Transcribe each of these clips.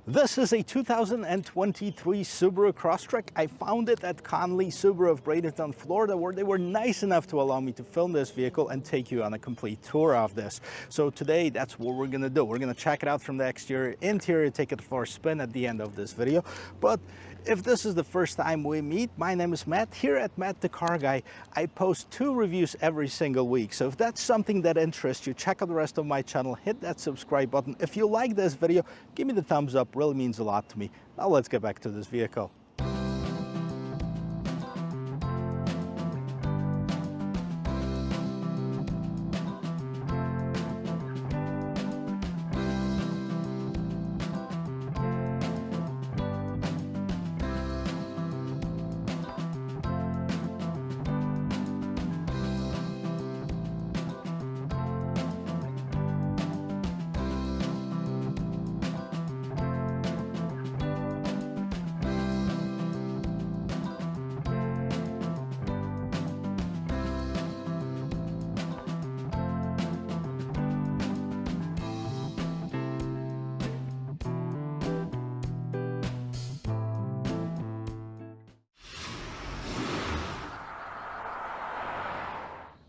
This is a 2023 Subaru Crosstrek. I found it at Conley Subaru of Bradenton, Florida, where they were nice enough to allow me to film this vehicle and take you on a complete tour of this. So today, that's what we're gonna do. We're gonna check it out from the exterior, interior, take it for a spin at the end of this video. But if this is the first time we meet, my name is Matt. Here at Matt the Car Guy, I post 2 reviews every single week. So if that's something that interests you, check out the rest of my channel, hit that subscribe button. If you like this video, give me the thumbs up, really means a lot to me. Now let's get back to this vehicle.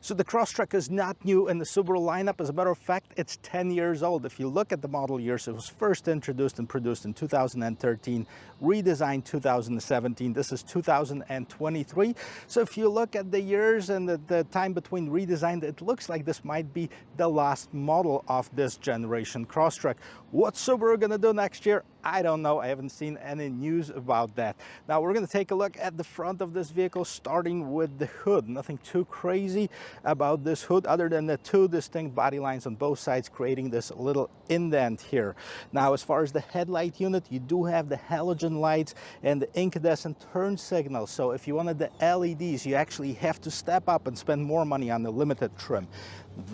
So the Crosstrek is not new in the Subaru lineup. As a matter of fact, it's 10 years old. If you look at the model years, it was first introduced and produced in 2013, redesigned 2017. This is 2023. So if you look at the years and the time between redesign, it looks like this might be the last model of this generation Crosstrek. What Subaru gonna do next year? I don't know. I haven't seen any news about that. Now we're going to take a look at the front of this vehicle, starting with the hood. Nothing too crazy about this hood other than the 2 distinct body lines on both sides, creating this little indent here. Now, as far as the headlight unit, you do have the halogen lights and the incandescent turn signal. So if you wanted the LEDs, you actually have to step up and spend more money on the limited trim.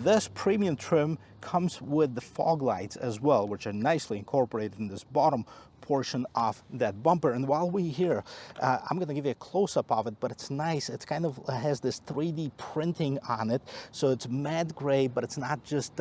This premium trim comes with the fog lights as well, which are nicely incorporated in this bottom portion of that bumper. And while we're here, I'm going to give you a close-up of it, but it's nice. It kind of has this 3D printing on it, so it's matte gray, but it's not just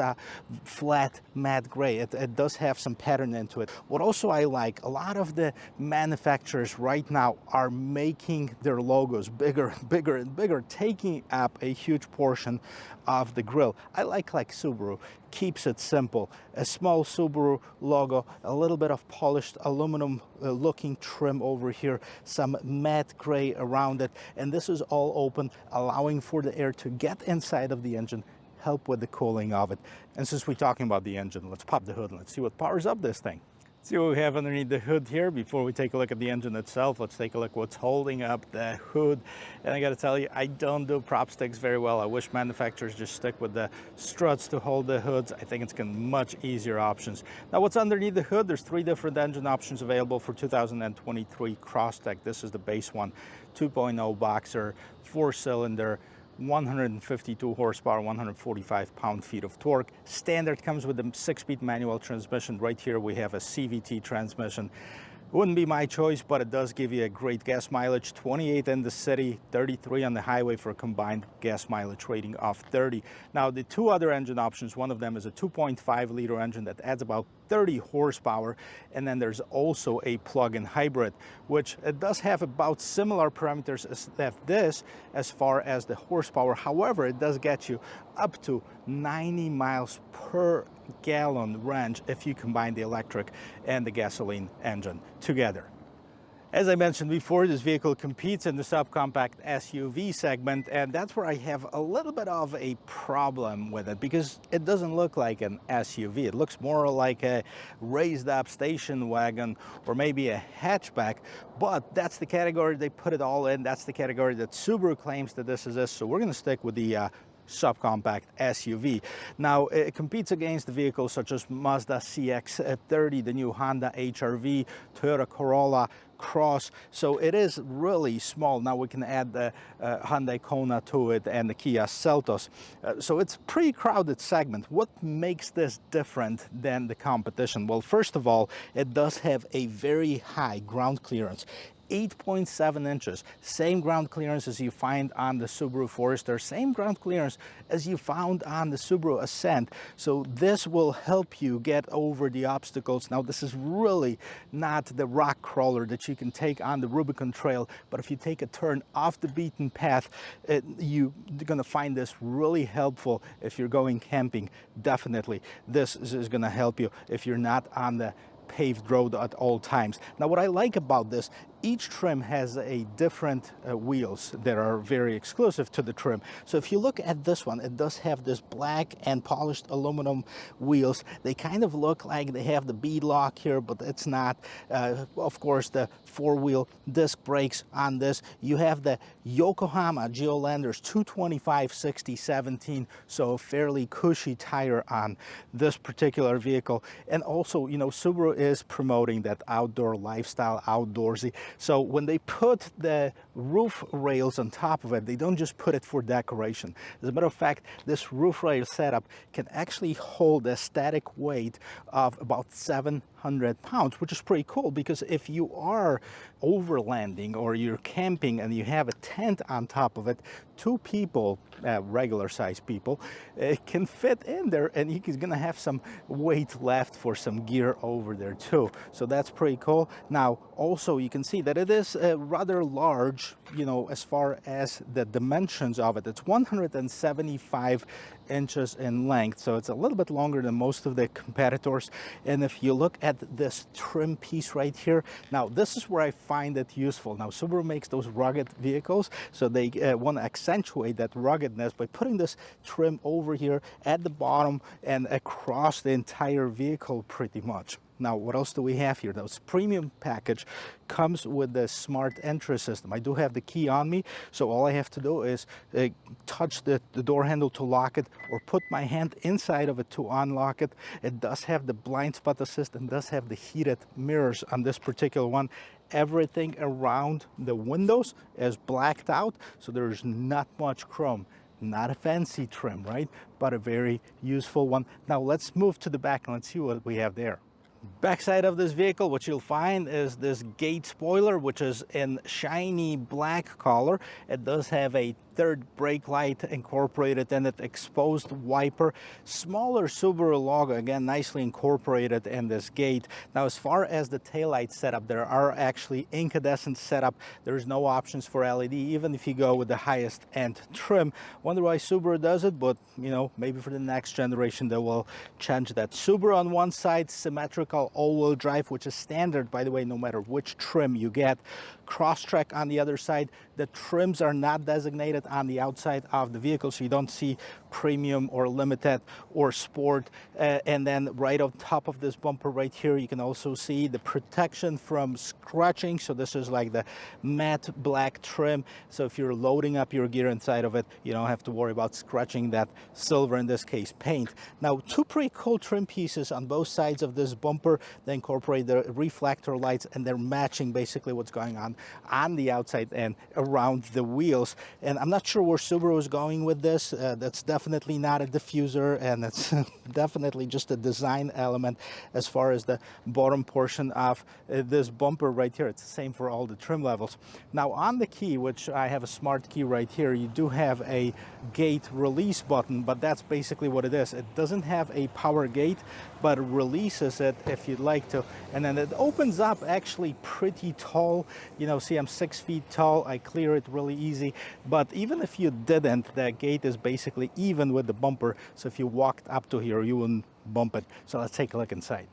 flat matte gray. It does have some pattern into it. What also I like, a lot of the manufacturers right now are making their logos bigger, bigger and bigger, taking up a huge portion of the grille. I like Subaru keeps it simple. A small Subaru logo, a little bit of polished aluminum looking trim over here, some matte gray around it, and this is all open, allowing for the air to get inside of the engine, help with the cooling of it. And since we're talking about the engine, let's pop the hood and let's see what powers up this thing. See what we have underneath the hood here. Before we take a look at the engine itself, let's take a look what's holding up the hood. And I got to tell you, I don't do prop sticks very well. I wish manufacturers just stick with the struts to hold the hoods. I think it's going to be much easier options. Now, what's underneath the hood? There's 3 different engine options available for 2023 Crosstrek. This is the base one, 2.0 boxer, 4-cylinder, 152 horsepower, 145 pound-feet of torque. Standard comes with a 6-speed manual transmission. Right here we have a CVT transmission. Wouldn't be my choice, but it does give you a great gas mileage, 28 in the city, 33 on the highway for a combined gas mileage rating of 30. Now, the 2 other engine options, one of them is a 2.5 liter engine that adds about 30 horsepower, and then there's also a plug-in hybrid, which it does have about similar parameters as this as far as the horsepower. However, it does get you up to 90 miles per gallon range if you combine the electric and the gasoline engine together. As I mentioned before, this vehicle competes in the subcompact SUV segment, and that's where I have a little bit of a problem with it, because it doesn't look like an SUV. It looks more like a raised up station wagon or maybe a hatchback, but that's the category they put it all in. That's the category that Subaru claims that this is. So we're going to stick with the subcompact SUV. Now, it competes against the vehicles such as Mazda CX-30, the new Honda HR-V, Toyota Corolla, cross, so it is really small. Now we can add the Hyundai Kona to it and the Kia Seltos. So it's a pretty crowded segment. What makes this different than the competition? Well, first of all, it does have a very high ground clearance. 8.7 inches, same ground clearance as you find on the Subaru Forester, same ground clearance as you found on the Subaru Ascent. So this will help you get over the obstacles. Now, this is really not the rock crawler that you can take on the Rubicon Trail, but if you take a turn off the beaten path, you're gonna find this really helpful if you're going camping. Definitely, this is gonna help you if you're not on the paved road at all times. Now, what I like about this, each trim has a different wheels that are very exclusive to the trim. So if you look at this one, it does have this black and polished aluminum wheels. They kind of look like they have the bead lock here, but it's not. Of course, the four-wheel disc brakes on this. You have the Yokohama Geolanders 225/60/17, so a fairly cushy tire on this particular vehicle. And also, you know, Subaru is promoting that outdoor lifestyle, outdoorsy. So when they put the roof rails on top of it, they don't just put it for decoration. As a matter of fact, this roof rail setup can actually hold a static weight of about 700 pounds, which is pretty cool, because if you are overlanding or you're camping and you have a tent on top of it, two people, regular sized people, can fit in there, and he's gonna have some weight left for some gear over there too. So that's pretty cool. Now, also you can see that it is rather large, you know, as far as the dimensions of it. It's 175 inches in length, so it's a little bit longer than most of the competitors. And if you look at this trim piece right here, now this is where I find it useful. Now, Subaru makes those rugged vehicles, so they want to accentuate that ruggedness by putting this trim over here at the bottom and across the entire vehicle pretty much. Now, what else do we have here? This premium package comes with the smart entry system. I do have the key on me, so all I have to do is touch the door handle to lock it, or put my hand inside of it to unlock it. It does have the blind spot assist and does have the heated mirrors on this particular one. Everything around the windows is blacked out, so there's not much chrome. Not a fancy trim, right? But a very useful one. Now let's move to the back and let's see what we have there. Backside of this vehicle, what you'll find is this gate spoiler, which is in shiny black color. It does have a third brake light incorporated in it, exposed wiper, smaller Subaru logo, again nicely incorporated in this gate. Now, as far as the taillight setup, there are actually incandescent setup. There's no options for LED, even if you go with the highest end trim. Wonder why Subaru does it, but you know, maybe for the next generation they will change that. Subaru on one side, symmetrical all-wheel drive, which is standard, by the way, no matter which trim you get. Crosstrek on the other side. The trims are not designated on the outside of the vehicle, so you don't see premium or limited or sport. And then right on top of this bumper right here, you can also see the protection from scratching. So this is like the matte black trim, so if you're loading up your gear inside of it, you don't have to worry about scratching that silver, in this case paint. Now, two pretty cool trim pieces on both sides of this bumper. They incorporate the reflector lights, and they're matching basically what's going on the outside and around the wheels. And I'm not sure where Subaru is going with this. That's definitely not a diffuser, and it's definitely just a design element as far as the bottom portion of this bumper right here. It's the same for all the trim levels. Now, on the key, which I have a smart key right here, you do have a gate release button, but that's basically what it is. It doesn't have a power gate, but it releases it if you'd like to, and then it opens up actually pretty tall. You know, see, I'm 6 feet tall. I clear it really easy. But even if you didn't, that gate is basically even with the bumper, so if you walked up to here, you wouldn't bump it. So let's take a look inside.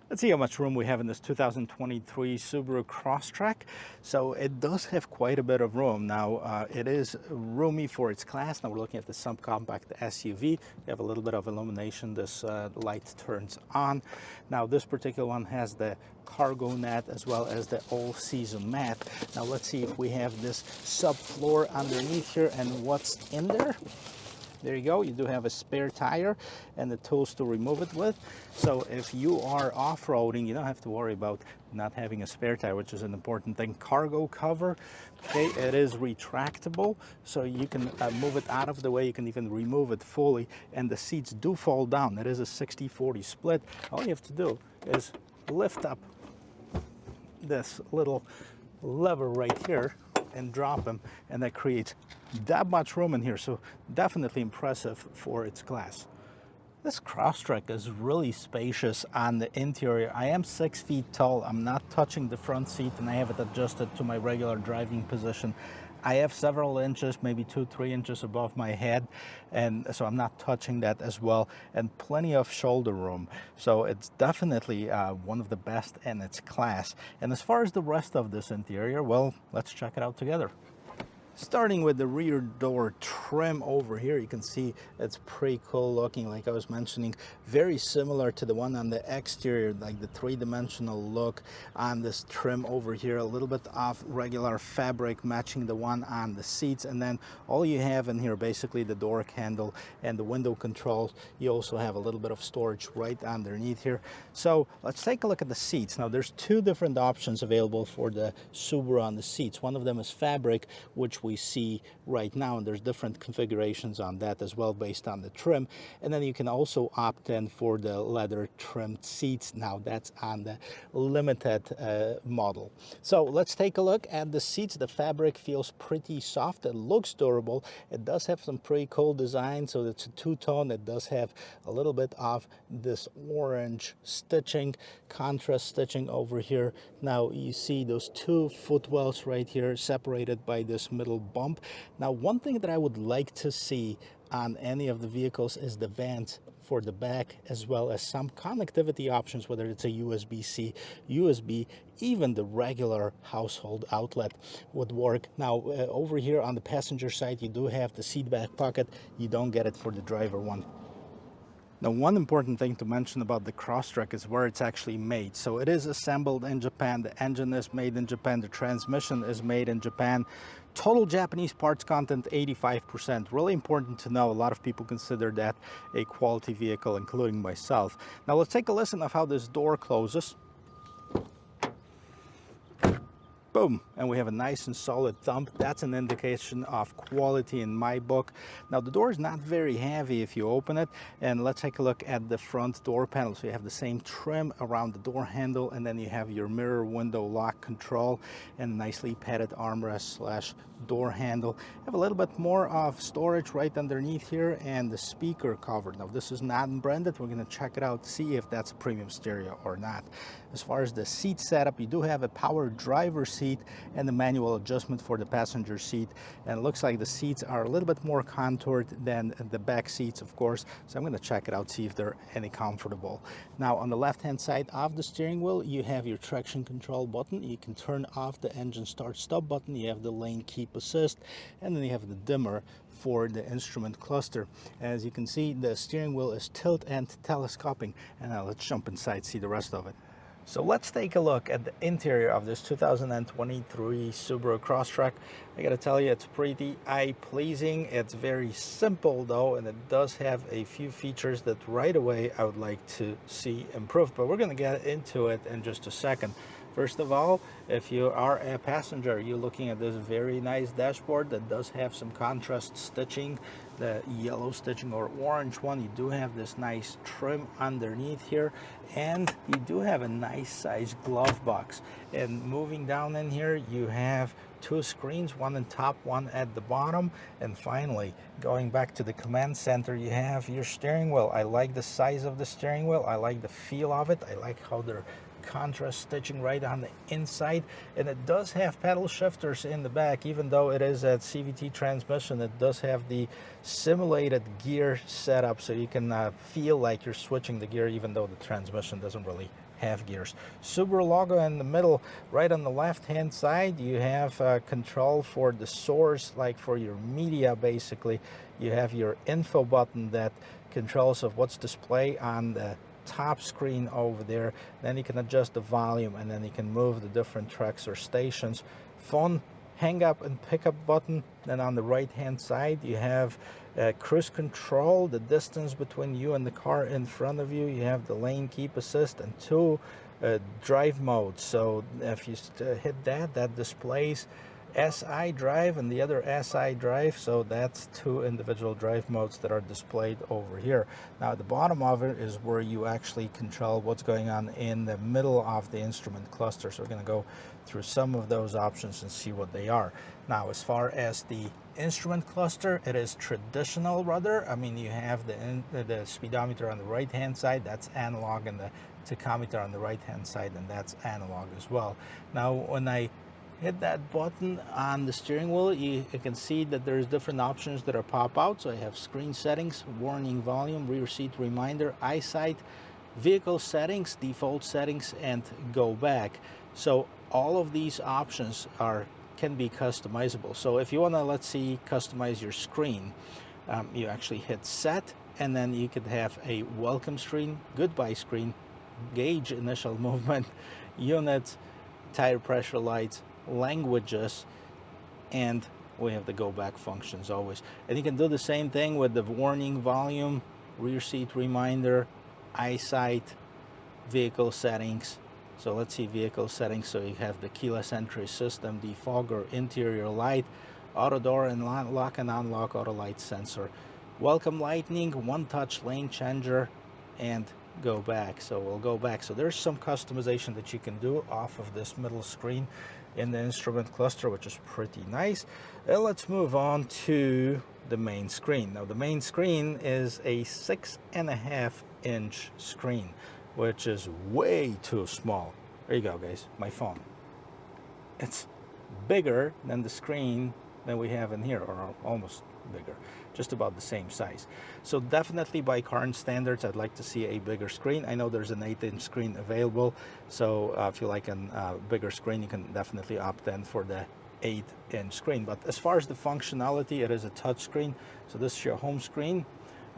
Let's see how much room we have in this 2023 Subaru Crosstrek. So it does have quite a bit of room. Now, it is roomy for its class. Now we're looking at the subcompact SUV. You have a little bit of illumination. This light turns on. Now, this particular one has the cargo net as well as the all-season mat. Now let's see if we have this subfloor underneath here and what's in there. There you go. You do have a spare tire and the tools to remove it with. So if you are off-roading, you don't have to worry about not having a spare tire, which is an important thing. Cargo cover, okay, it is retractable, so you can move it out of the way. You can even remove it fully, and the seats do fall down. It is a 60-40 split. All you have to do is lift up this little lever right here and drop them, and that creates that much room in here. So definitely impressive for its class. This Crosstrek is really spacious on the interior. I am 6 feet tall. I'm not touching the front seat, and I have it adjusted to my regular driving position. I have several inches, maybe 2-3 inches above my head, and so I'm not touching that as well, and plenty of shoulder room. So it's definitely one of the best in its class. And as far as the rest of this interior, well, let's check it out together. Starting with the rear door trim over here, you can see it's pretty cool looking. Like I was mentioning, very similar to the one on the exterior, like the three-dimensional look on this trim over here. A little bit of regular fabric matching the one on the seats, and then all you have in here, basically the door handle and the window controls. You also have a little bit of storage right underneath here. So let's take a look at the seats. Now there's two different options available for the Subaru on the seats. One of them is fabric, which we see right now, and there's different configurations on that as well based on the trim. And then you can also opt in for the leather trimmed seats. Now that's on the limited model. So let's take a look at the seats. The fabric feels pretty soft. It looks durable. It does have some pretty cool design. So it's a two-tone. It does have a little bit of this orange stitching, contrast stitching over here. Now you see those two footwells right here separated by this middle bump. Now one thing that I would like to see on any of the vehicles is the vents for the back, as well as some connectivity options, whether it's a USB-C, USB, even the regular household outlet would work. Now over here on the passenger side, you do have the seat back pocket. You don't get it for the driver one. Now, one important thing to mention about the Crosstrek is where it's actually made. So it is assembled in Japan. The engine is made in Japan. The transmission is made in Japan. Total Japanese parts content, 85%. Really important to know. A lot of people consider that a quality vehicle, including myself. Now, let's take a listen of how this door closes. Boom, and we have a nice and solid thump. That's an indication of quality in my book. Now the door is not very heavy if you open it, and let's take a look at the front door panel. So you have the same trim around the door handle, and then you have your mirror window lock control and nicely padded armrest slash door handle. You have a little bit more of storage right underneath here, and the speaker cover. Now this is not branded. We're going to check it out, see if that's a premium stereo or not. As far as the seat setup, you do have a power driver seat and the manual adjustment for the passenger seat, and it looks like the seats are a little bit more contoured than the back seats, of course. So I'm going to check it out, see if they're any comfortable. Now on the left hand side of the steering wheel, you have your traction control button. You can turn off the engine start stop button. You have the lane keep assist, and then you have the dimmer for the instrument cluster. As you can see, the steering wheel is tilt and telescoping, and now let's jump inside, see the rest of it. So let's take a look at the interior of this 2023 Subaru Crosstrek. I gotta tell you, it's pretty eye-pleasing. It's very simple though, and it does have a few features that right away I would like to see improved, but we're gonna get into it in just a second. First of all, if you are a passenger, you're looking at this very nice dashboard that does have some contrast stitching, the yellow stitching or orange one. You do have this nice trim underneath here, and you do have a nice size glove box. And moving down in here, you have two screens, one on top, one at the bottom. And finally, going back to the command center, you have your steering wheel. I like the size of the steering wheel. I like the feel of it. I like how they're contrast stitching right on the inside, and it does have paddle shifters in the back. Even though it is a CVT transmission, it does have the simulated gear setup, so you can feel like you're switching the gear, even though the transmission doesn't really have gears. Subaru logo in the middle. Right on the left hand side, you have control for the source, like for your media. Basically, you have your info button that controls of what's displayed on the top screen over there. Then you can adjust the volume, and then you can move the different tracks or stations. Phone hang up and pick up button. Then on the right hand side you have cruise control, the distance between you and the car in front of you. You have the lane keep assist and 2 drive modes. So if you hit that, that displays SI drive and the other SI drive, so that's 2 individual drive modes that are displayed over here. Now at the bottom of it is where you actually control what's going on in the middle of the instrument cluster. So we're going to go through some of those options and see what they are. Now as far as the instrument cluster, it is traditional rudder. I mean, you have the speedometer on the right hand side, that's analog, and the tachometer on the right hand side, and that's analog as well. Now when I hit that button on the steering wheel, you can see that there's different options that are pop out. So I have screen settings, warning, volume, rear seat reminder, eyesight, vehicle settings, default settings, and go back. So all of these options can be customizable. So if you want to, let's see, customize your screen, you actually hit set, and then you could have a welcome screen, goodbye screen, gauge initial movement, units, tire pressure lights, languages, and we have the go back functions always. And you can do the same thing with the warning, volume, rear seat reminder, eyesight, vehicle settings. So let's see vehicle settings. So you have the keyless entry system, defogger, interior light, auto door and lock and unlock, auto light sensor, welcome lightning, one touch lane changer, and go back. So we'll go back. So there's some customization that you can do off of this middle screen in the instrument cluster, which is pretty nice. Let's move on to the main screen. Now the main screen is a 6.5-inch screen, which is way too small. There you go, guys, my phone. It's bigger than the screen that we have in here, or almost bigger, just about the same size. So definitely by current standards, I'd like to see a bigger screen. I know there's an 8-inch screen available, so if you like a bigger screen, you can definitely opt in for the 8-inch screen. But as far as the functionality, it is a touch screen. So this is your home screen.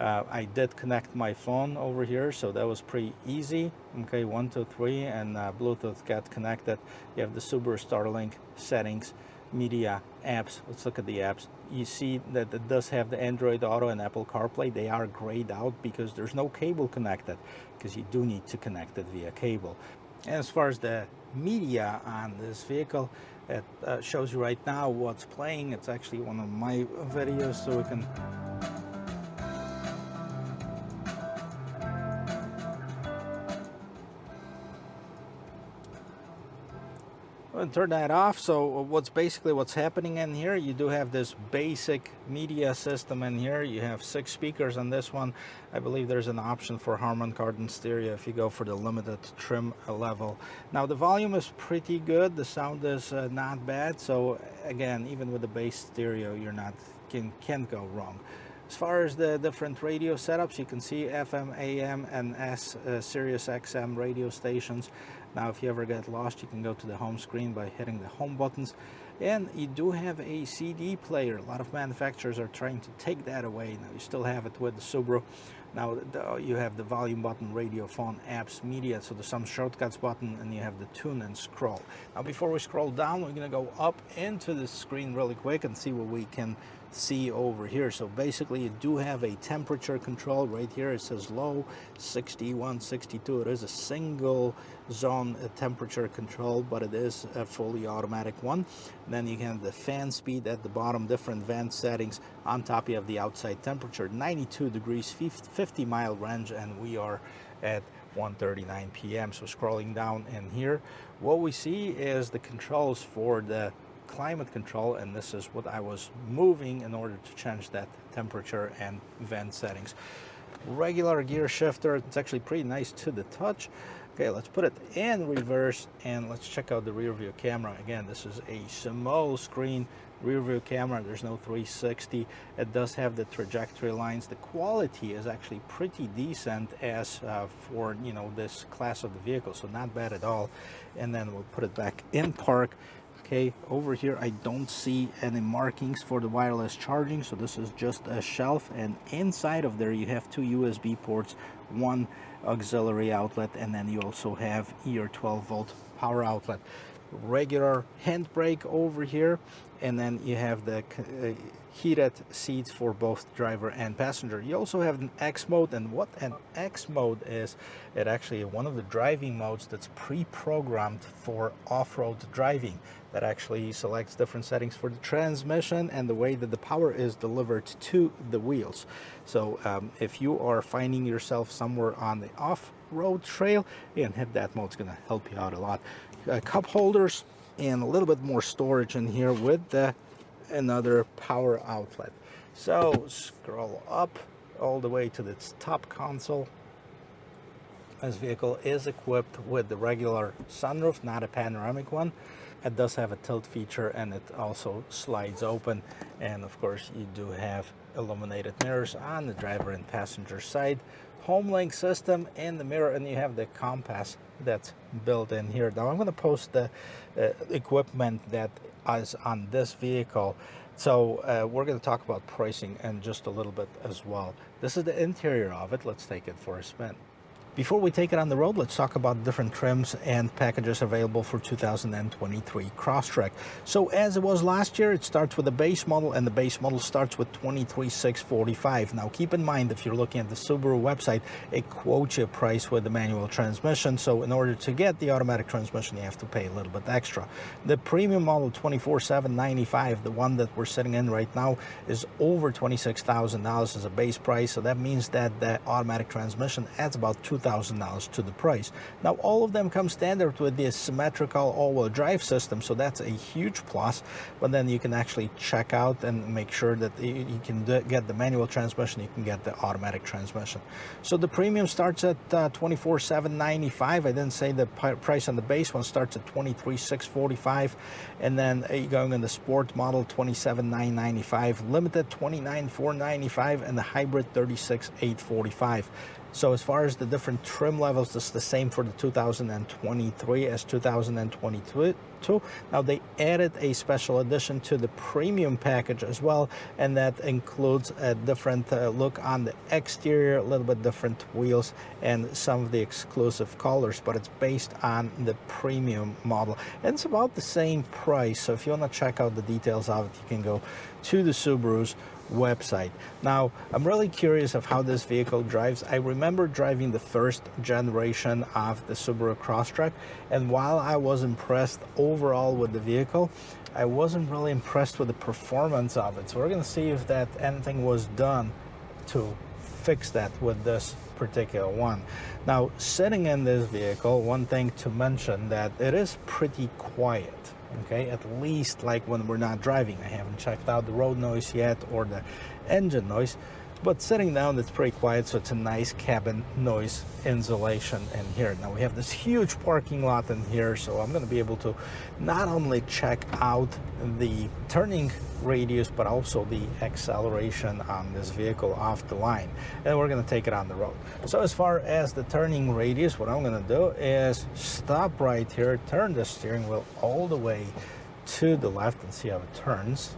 I did connect my phone over here, so that was pretty easy. Okay, 1, 2, 3, and Bluetooth got connected. You have the Subaru Starlink settings, media, apps. Let's look at the apps. You see that it does have the Android Auto and Apple CarPlay. They are grayed out because there's no cable connected, because you do need to connect it via cable. And as far as the media on this vehicle, it shows you right now what's playing. It's actually one of my videos, so we can turn that off. So what's happening in here, you do have this basic media system in here. You have 6 speakers on this one. I believe there's an option for Harman Kardon stereo if you go for the limited trim level. Now the volume is pretty good, the sound is not bad. So again, even with the bass stereo, can't go wrong. As far as the different radio setups, you can see FM, AM, and Sirius XM radio stations. Now if you ever get lost, you can go to the home screen by hitting the home buttons. And you do have a CD player. A lot of manufacturers are trying to take that away. Now you still have it with the Subaru. Now you have the volume button, radio, phone, apps, media. So there's some shortcuts button, and you have the tune and scroll. Now before we scroll down, we're going to go up into the screen really quick and see what we can see over here. So basically you do have a temperature control right here. It says low, 61, 62. It is a single zone temperature control, but it is a fully automatic one. And then you have the fan speed at the bottom, different vent settings. On top you have the outside temperature, 92 degrees, 50 mile range, and we are at 1:39 p.m. So scrolling down in here, what we see is the controls for the climate control, and this is what I was moving in order to change that temperature and vent settings. Regular gear shifter, it's actually pretty nice to the touch. Okay, let's put it in reverse and let's check out the rear view camera. Again, this is a small screen rear view camera. There's no 360. It does have the trajectory lines. The quality is actually pretty decent as for this class of the vehicle, so not bad at all. And then we'll put it back in park. Okay, over here I don't see any markings for the wireless charging, so this is just a shelf, and inside of there you have 2 USB ports, 1 auxiliary outlet, and then you also have your 12-volt power outlet. Regular handbrake over here, and then you have the heated seats for both driver and passenger. You also have an X mode, and what an X mode is, it actually one of the driving modes that's pre-programmed for off-road driving, that actually selects different settings for the transmission and the way that the power is delivered to the wheels. So if you are finding yourself somewhere on the off-road trail, again, hit that mode. It's going to help you out a lot. Cup holders and a little bit more storage in here with another power outlet. So scroll up all the way to the top console. This vehicle is equipped with the regular sunroof, not a panoramic one. It does have a tilt feature, and it also slides open, and of course you do have illuminated mirrors on the driver and passenger side. Homelink system in the mirror, and you have the compass that's built in here. Now I'm going to post the equipment that is on this vehicle, so we're going to talk about pricing in just a little bit as well. This is the interior of it. Let's take it for a spin. Before we take it on the road, let's talk about different trims and packages available for 2023 Crosstrek. So as it was last year, it starts with the base model, and the base model starts with $23,645. Now keep in mind, if you're looking at the Subaru website, it quotes you a price with the manual transmission. So in order to get the automatic transmission, you have to pay a little bit extra. The premium model, $24,795, the one that we're sitting in right now, is over $26,000 as a base price. So that means that the automatic transmission adds about $2,000 to the price. Now all of them come standard with the symmetrical all-wheel drive system, so that's a huge plus. But then you can actually check out and make sure that you can get the manual transmission, you can get the automatic transmission. So the premium starts at $24,795. I didn't say the price on the base one starts at $23,645, and then going in the sport model, $27,995, limited $29,495, and the hybrid $36,845. So as far as the different trim levels, this is the same for the 2023 as 2022. Now they added a special edition to the premium package as well, and that includes a different look on the exterior, a little bit different wheels, and some of the exclusive colors, but it's based on the premium model. And it's about the same price, so if you want to check out the details of it, you can go to the Subaru's website. Now I'm really curious of how this vehicle drives. I remember driving the first generation of the Subaru Crosstrek, and while I was impressed overall with the vehicle, I wasn't really impressed with the performance of it. So we're going to see if that anything was done to fix that with this particular one. Now sitting in this vehicle, one thing to mention, that it is pretty quiet. Okay, at least like when we're not driving. I haven't checked out the road noise yet or the engine noise, but sitting down it's pretty quiet, so it's a nice cabin noise insulation in here. Now we have this huge parking lot in here, so I'm going to be able to not only check out the turning radius but also the acceleration on this vehicle off the line, and we're going to take it on the road. So as far as the turning radius, what I'm going to do is stop right here, turn the steering wheel all the way to the left and see how it turns.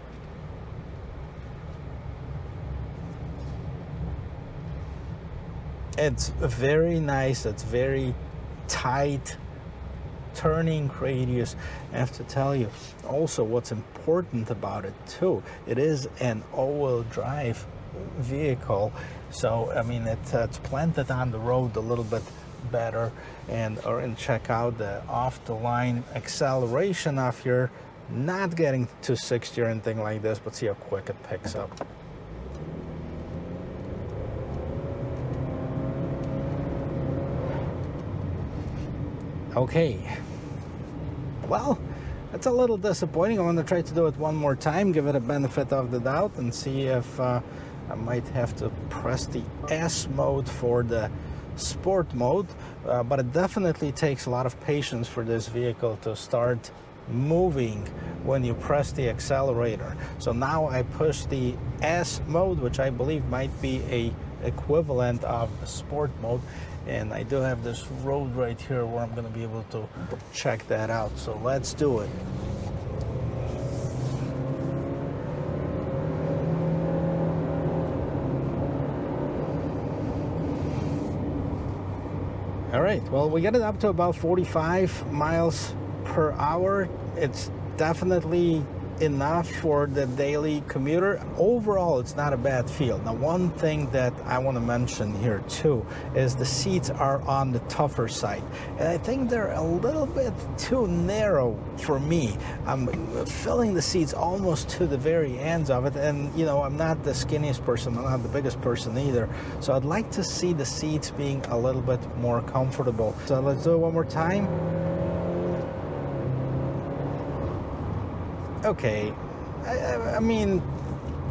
It's very nice, it's very tight turning radius. I have to tell you also what's important about it too, it is an all-wheel drive vehicle, so I mean it's planted on the road a little bit better. And check out the off the line acceleration off here, not getting to 60 or anything like this, but see how quick it picks up. Okay, well, it's a little disappointing. I'm going to try to do it one more time, give it a benefit of the doubt, and see if I might have to press the S mode for the sport mode, but it definitely takes a lot of patience for this vehicle to start moving when you press the accelerator. So now I push the S mode, which I believe might be a equivalent of the sport mode, and I do have this road right here where I'm going to be able to check that out. So let's do it. All right, well, we get it up to about 45 miles per hour. It's definitely enough for the daily commuter. Overall, it's not a bad feel. Now, one thing that I want to mention here too is the seats are on the tougher side, and I think they're a little bit too narrow for me. I'm filling the seats almost to the very ends of it, and you know, I'm not the skinniest person, I'm not the biggest person either, so I'd like to see the seats being a little bit more comfortable. So let's do it one more time. Okay, I mean,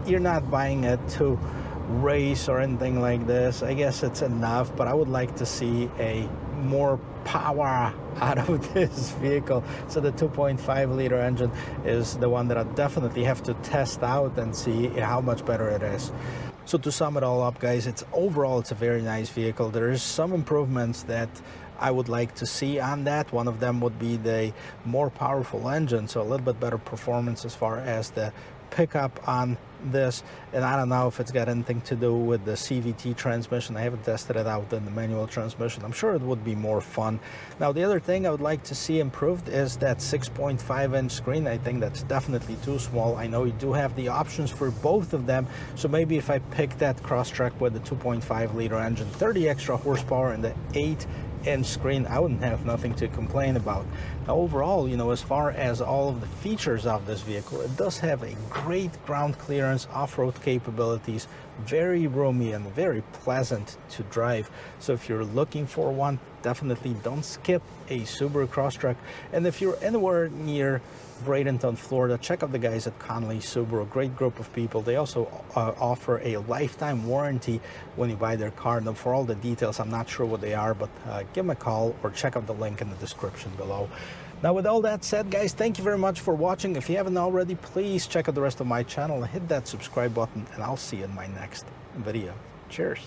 you're not buying it to race or anything like this. I guess it's enough, but I would like to see a more power out of this vehicle. So the 2.5 liter engine is the one that I definitely have to test out and see how much better it is. So to sum it all up, guys, overall it's a very nice vehicle. There is some improvements that I would like to see on that. One of them would be the more powerful engine, so a little bit better performance as far as the pickup on this. And I don't know if it's got anything to do with the CVT transmission. I haven't tested it out in the manual transmission. I'm sure it would be more fun. Now, the other thing I would like to see improved is that 6.5-inch screen. I think that's definitely too small. I know you do have the options for both of them, so maybe if I pick that Crosstrek with the 2.5 liter engine, 30 extra horsepower and the 8-inch screen, I wouldn't have nothing to complain about. Now, overall, you know, as far as all of the features of this vehicle, it does have a great ground clearance, off-road capabilities, very roomy and very pleasant to drive. So if you're looking for one, definitely don't skip a Subaru Crosstrek. And if you're anywhere near Bradenton, Florida, check out the guys at Conley Subaru. Great group of people. They also offer a lifetime warranty when you buy their car. Now, for all the details, I'm not sure what they are, but give them a call or check out the link in the description below. Now, with all that said, guys, thank you very much for watching. If you haven't already, please check out the rest of my channel and hit that subscribe button, and I'll see you in my next video. Cheers.